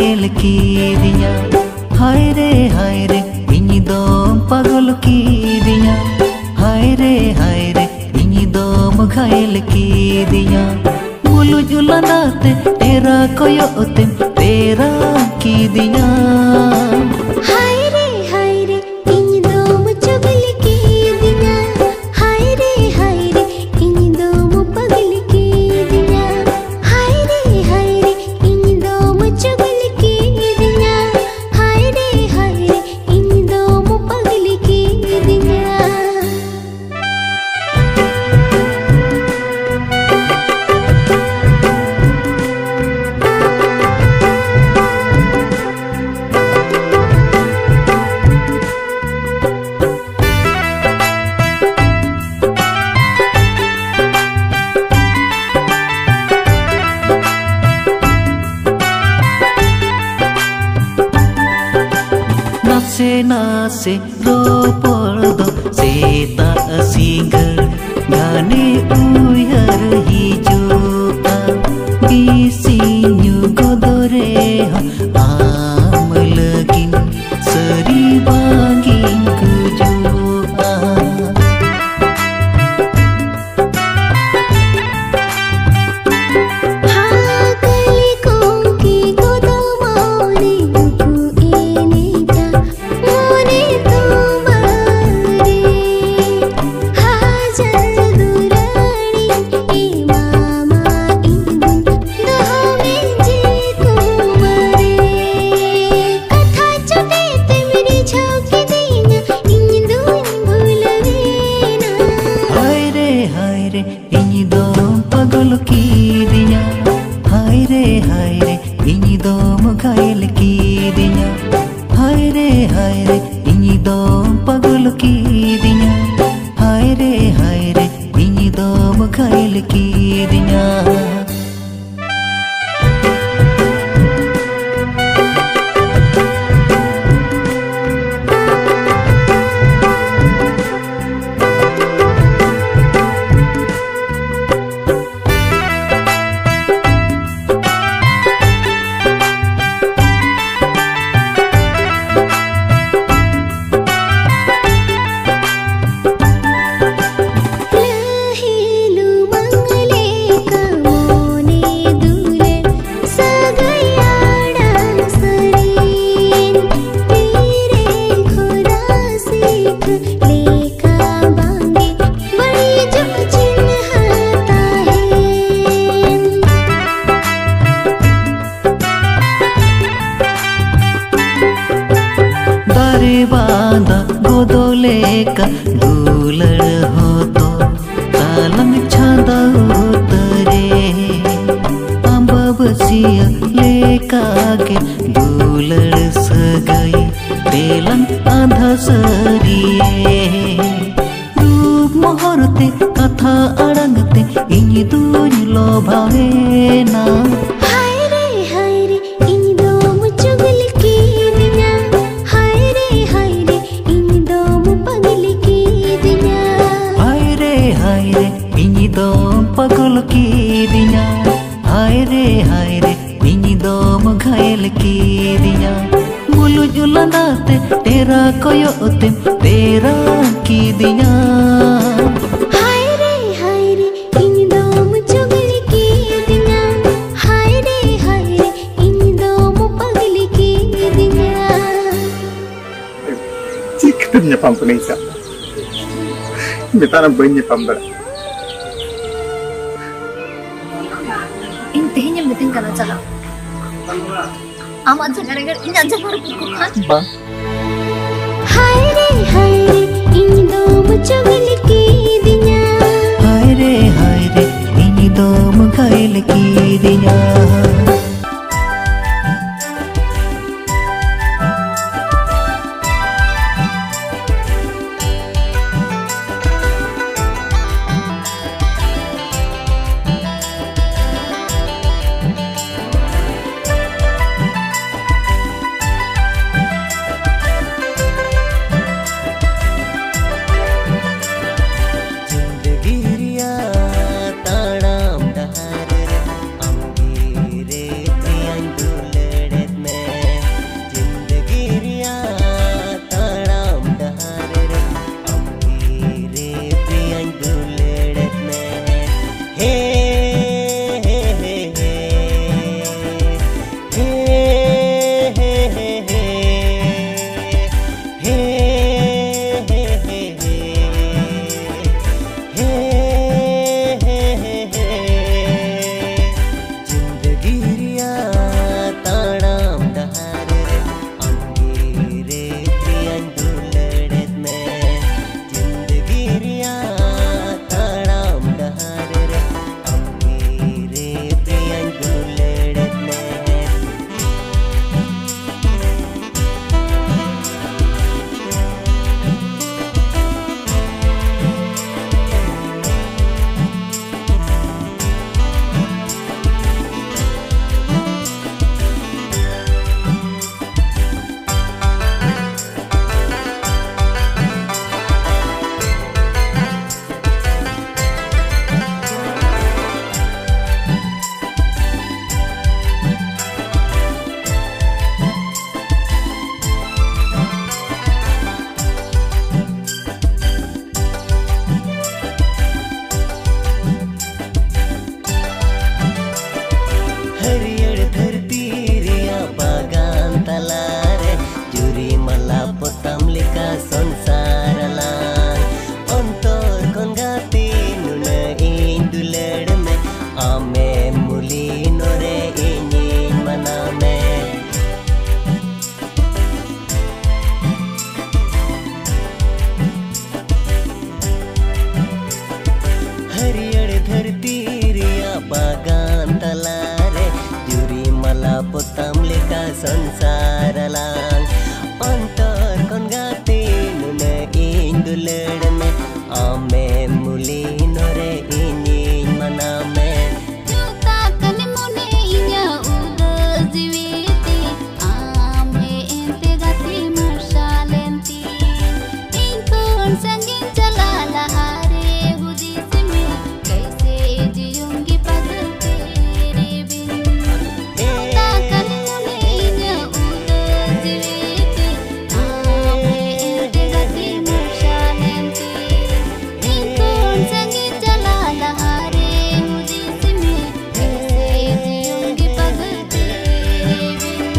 घायल की दिया। हाय रे इनी दोम पागल की दिया। हाय रे इनी दोम घायल की दिया। मुलु जुलानाते तेरा कोयोते तेरा की दिया। नासे रोपड़ दो सेता सिंगर गाने उयहर हिजुआ। बिसिन्यु गोदरे आम लगिन सरी बागिन गुजुआ। इनी दोम पागल की दिया। हाय रे इनी दोम घायल की दिया। हाय रे इनी दोम पागल की दिया। हाय रे इनी दोम घायल की दिया। बांधा गोदोले का दूलड़ हो तो तालंग छादा उतरे। अंबा बसिया लेका के दूलड़ सगाई तेलंग आधा सरिए। रूप मोहरते कथा अड़ंगते इनी दूज लोभावे ना। इनी दोम पागल की दिया। हाय रे इनी दोम घायल की दिया। मुलु जुलानाते तेरा कोयोते तेरा की दिया। हाय रे इनी दोम चुगल की दिया। हाय रे इनी दोम पागल की दिया। Cikatnya nyepam penisa. Minta nambahin nyepam ber. Intinya meeting karena cakap. Amat sekarang ini aja baru kukuhan. Hai re, ini dom chogil ki dinya. Hai re, ini dom ghail ki dinya. ताड़ाम डहार रे leka संसार lang Ontor kon gati nuna indulerme ame muli nore inyin maname Juta kali mune inya uda jiviti ame ente gati marsalenti inkon sangin chalala hare hudis me kaise jiyungi pagal tere bin Juta kali mune inya uda jiviti ame ente gati marsalenti inkon sangin chalala hare hudis me kaise jiyungi pagal tere bin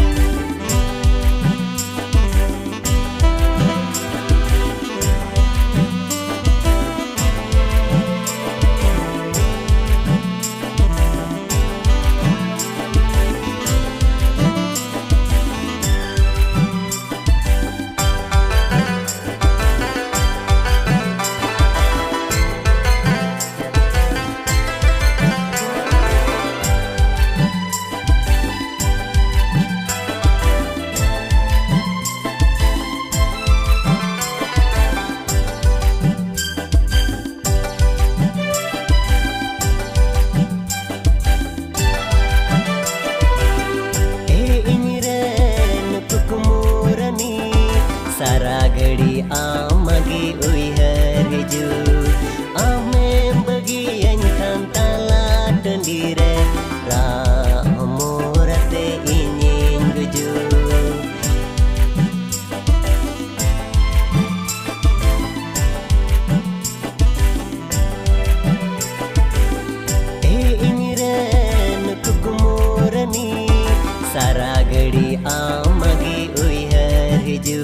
Saragadi amagi uihar hiju ame bagian kantala tendire ramurate ingin guju ingiren kukumurani saragadi amagi uihar hiju